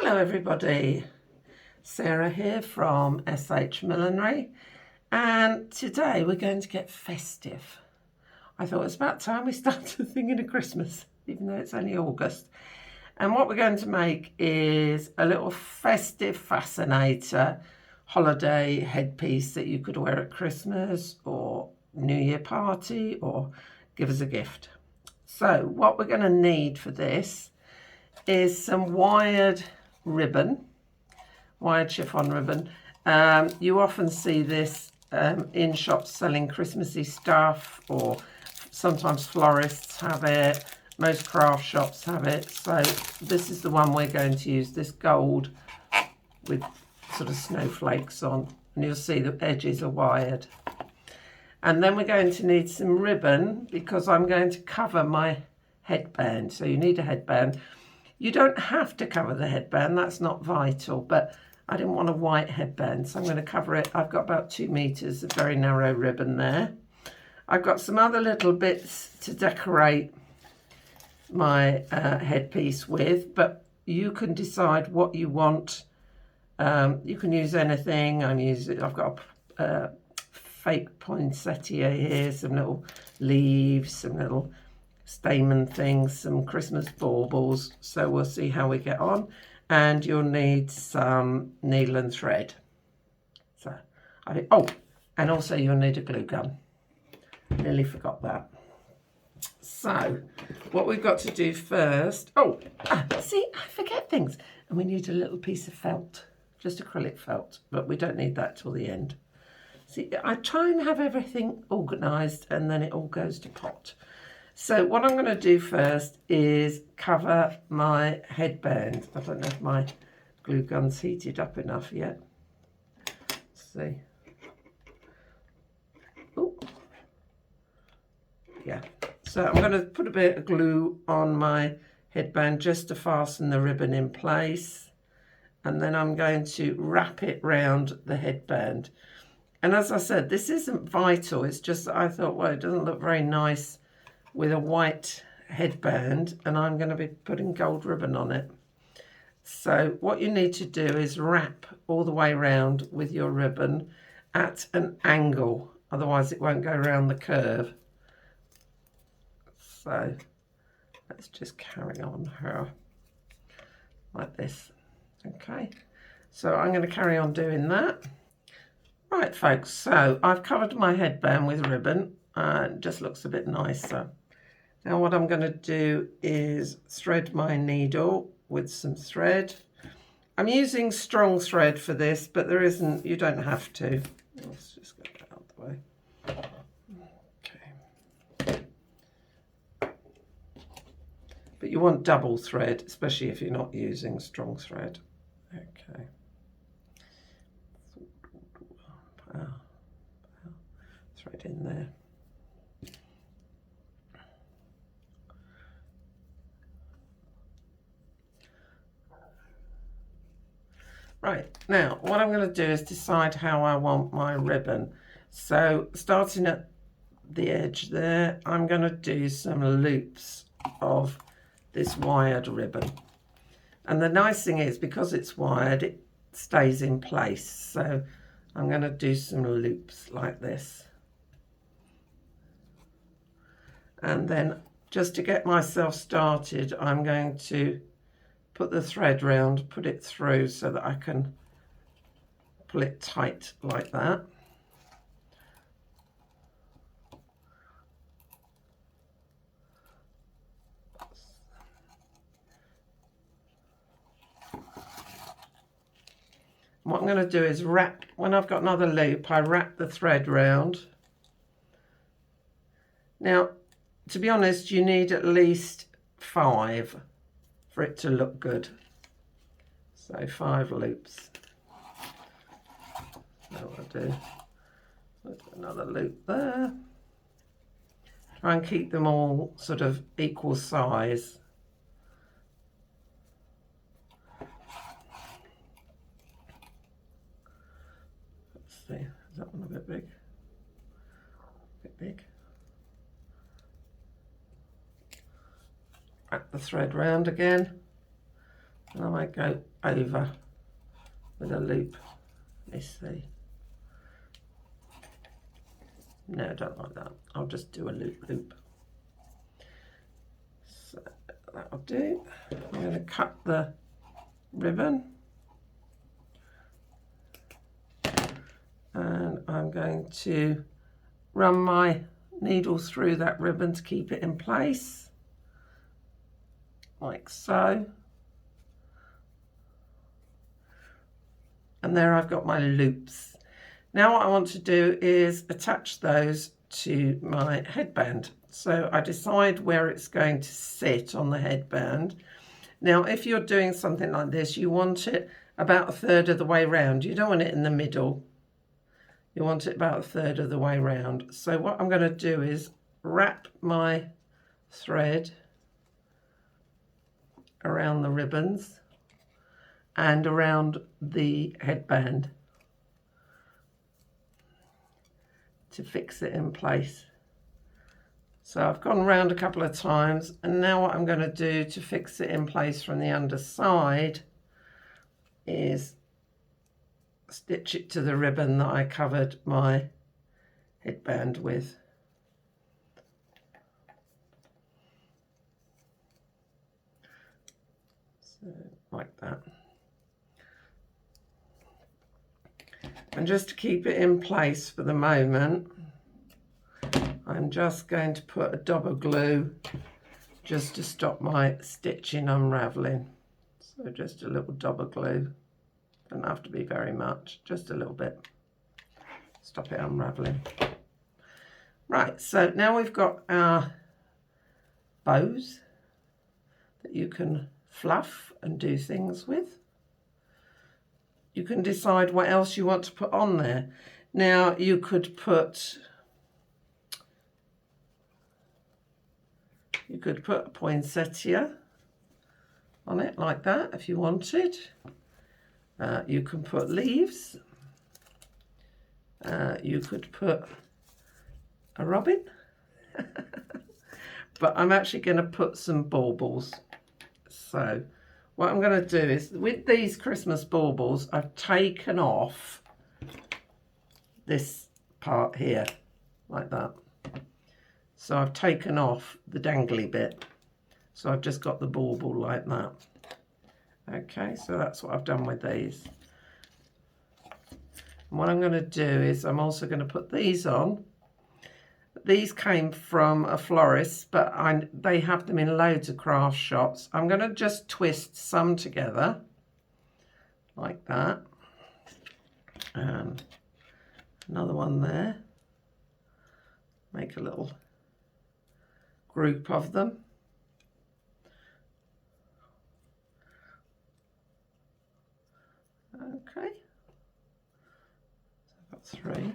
Hello everybody, Sarah here from SH Millinery, and today we're going to get festive. I thought it's about time we started thinking of Christmas, even though it's only August. And what we're going to make is a little festive fascinator holiday headpiece that you could wear at Christmas or New Year party or give as a gift. So what we're going to need for this is some wired ribbon, wired chiffon ribbon. You often see this in shops selling Christmassy stuff, or sometimes florists have it, most craft shops have it. So this is the one we're going to use, this gold with sort of snowflakes on, and you'll see the edges are wired. And then we're going to need some ribbon because I'm going to cover my headband. So you need a headband. You don't have to cover the headband, that's not vital, but I didn't want a white headband, so I'm going to cover it. I've got about 2 meters of very narrow ribbon there. I've got some other little bits to decorate my headpiece with, but you can decide what you want. You can use anything. I've got a fake poinsettia here, some little leaves, some little stamen things, some Christmas baubles, so we'll see how we get on. And you'll need some needle and thread. So, and also you'll need a glue gun. Nearly forgot that. So, what we've got to do first, see, I forget things. And we need a little piece of felt, just acrylic felt, but we don't need that till the end. See, I try and have everything organised and then it all goes to pot. So what I'm going to do first is cover my headband. I don't know if my glue gun's heated up enough yet. Let's see. Oh, yeah. So I'm going to put a bit of glue on my headband just to fasten the ribbon in place. And then I'm going to wrap it round the headband. And as I said, this isn't vital. It's just that I thought, well, it doesn't look very nice with a white headband, and I'm going to be putting gold ribbon on it. So what you need to do is wrap all the way around with your ribbon at an angle, otherwise it won't go around the curve. So let's just carry on here like this. Okay, so I'm going to carry on doing that. Right folks, so I've covered my headband with ribbon and it just looks a bit nicer. Now what I'm going to do is thread my needle with some thread. I'm using strong thread for this, but you don't have to. Let's just get that out of the way. Okay. But you want double thread, especially if you're not using strong thread. Okay. Thread in there. Right, now what I'm going to do is decide how I want my ribbon. So starting at the edge there, I'm going to do some loops of this wired ribbon. And the nice thing is, because it's wired, it stays in place. So I'm going to do some loops like this. And then just to get myself started, I'm going to put the thread round, put it through so that I can pull it tight like that. What I'm going to do is wrap, when I've got another loop, I wrap the thread round. Now, to be honest, you need at least 5 for it to look good. So 5 loops. So what I'll do, put another loop there. Try and keep them all sort of equal size. Let's see, is that one a bit big? A bit big. Wrap the thread round again. And I might go over with a loop. Let's see. No, I don't like that. I'll just do a loop. So that'll do. I'm going to cut the ribbon. And I'm going to run my needle through that ribbon to keep it in place, like so. And there I've got my loops. Now what I want to do is attach those to my headband. So I decide where it's going to sit on the headband. Now if you're doing something like this, you want it about a third of the way round. You don't want it in the middle. You want it about a third of the way round. So what I'm going to do is wrap my thread around the ribbons and around the headband to fix it in place. So I've gone around a couple of times, and now what I'm going to do to fix it in place from the underside is stitch it to the ribbon that I covered my headband with. So like that. And just to keep it in place for the moment, I'm just going to put a dab of glue just to stop my stitching unraveling. So just a little dab of glue. Doesn't have to be very much, just a little bit. Stop it unraveling. Right, so now we've got our bows that you can fluff and do things with. You can decide what else you want to put on there. Now you could put a poinsettia on it like that if you wanted. You can put leaves. You could put a robin. But I'm actually going to put some baubles. So what I'm going to do is, with these Christmas baubles, I've taken off this part here, like that. So I've taken off the dangly bit. So I've just got the bauble like that. Okay, so that's what I've done with these. And what I'm going to do is I'm also going to put these on. These came from a florist, but they have them in loads of craft shops. I'm going to just twist some together like that. And another one there. Make a little group of them. Okay, so I've got 3.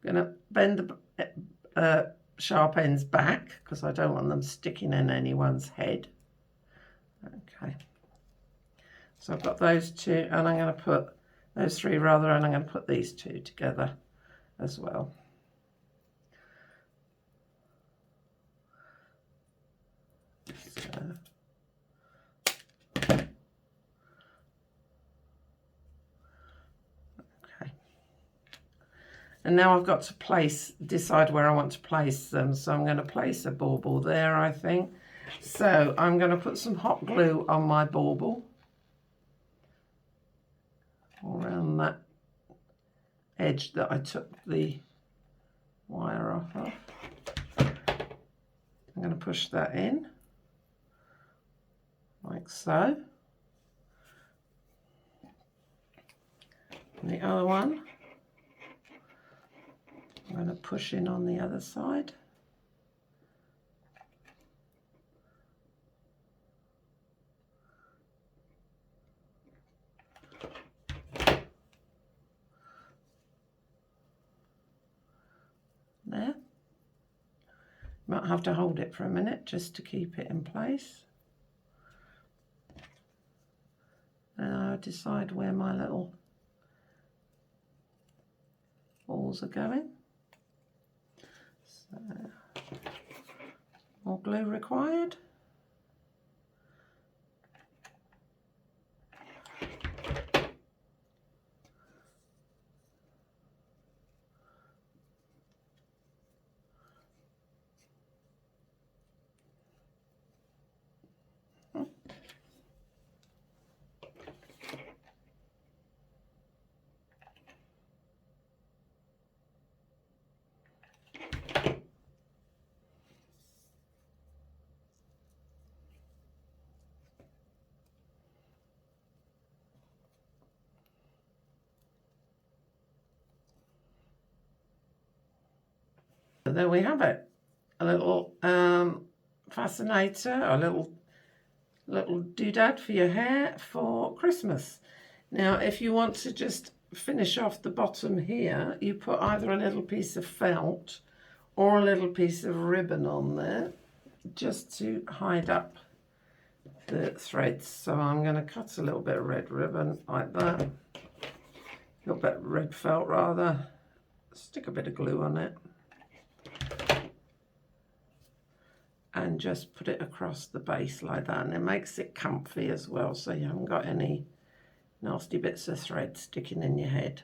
I'm going to bend the sharp ends back because I don't want them sticking in anyone's head. Okay, so I've got those 2, and I'm going to put those 3 rather, and I'm going to put these 2 together as well. So, and now I've got to decide where I want to place them. So I'm going to place a bauble there, I think. So I'm going to put some hot glue on my bauble around that edge that I took the wire off of. I'm going to push that in, like so. And the other one, I'm going to push in on the other side. There. Might have to hold it for a minute just to keep it in place. And I'll decide where my little balls are going. So, more glue required. there we have it. A little fascinator, a little doodad for your hair for Christmas. Now, if you want to just finish off the bottom here, you put either a little piece of felt or a little piece of ribbon on there just to hide up the threads. So I'm going to cut a little bit of red ribbon like that, a little bit of red felt rather, stick a bit of glue on it and just put it across the base like that, and it makes it comfy as well, so you haven't got any nasty bits of thread sticking in your head.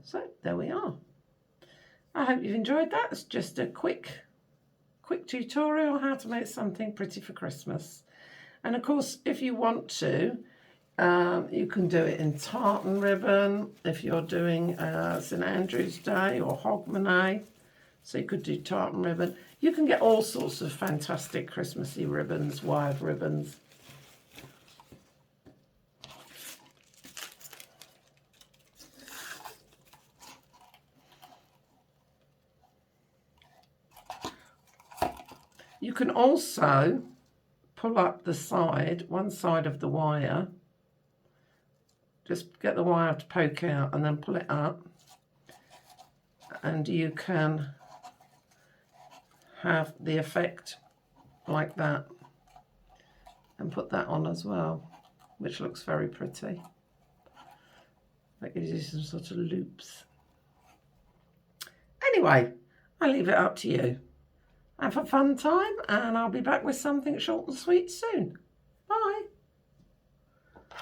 So there we are. I hope you've enjoyed that. It's just a quick tutorial how to make something pretty for Christmas. And of course, if you want to, you can do it in tartan ribbon if you're doing St Andrew's Day or Hogmanay. So you could do tartan ribbon. You can get all sorts of fantastic Christmassy ribbons, wired ribbons. You can also pull up the side, one side of the wire. Just get the wire to poke out and then pull it up. And you can have the effect like that and put that on as well, which looks very pretty. That gives you some sort of loops. Anyway, I leave it up to you. Have a fun time, and I'll be back with something short and sweet soon. Bye.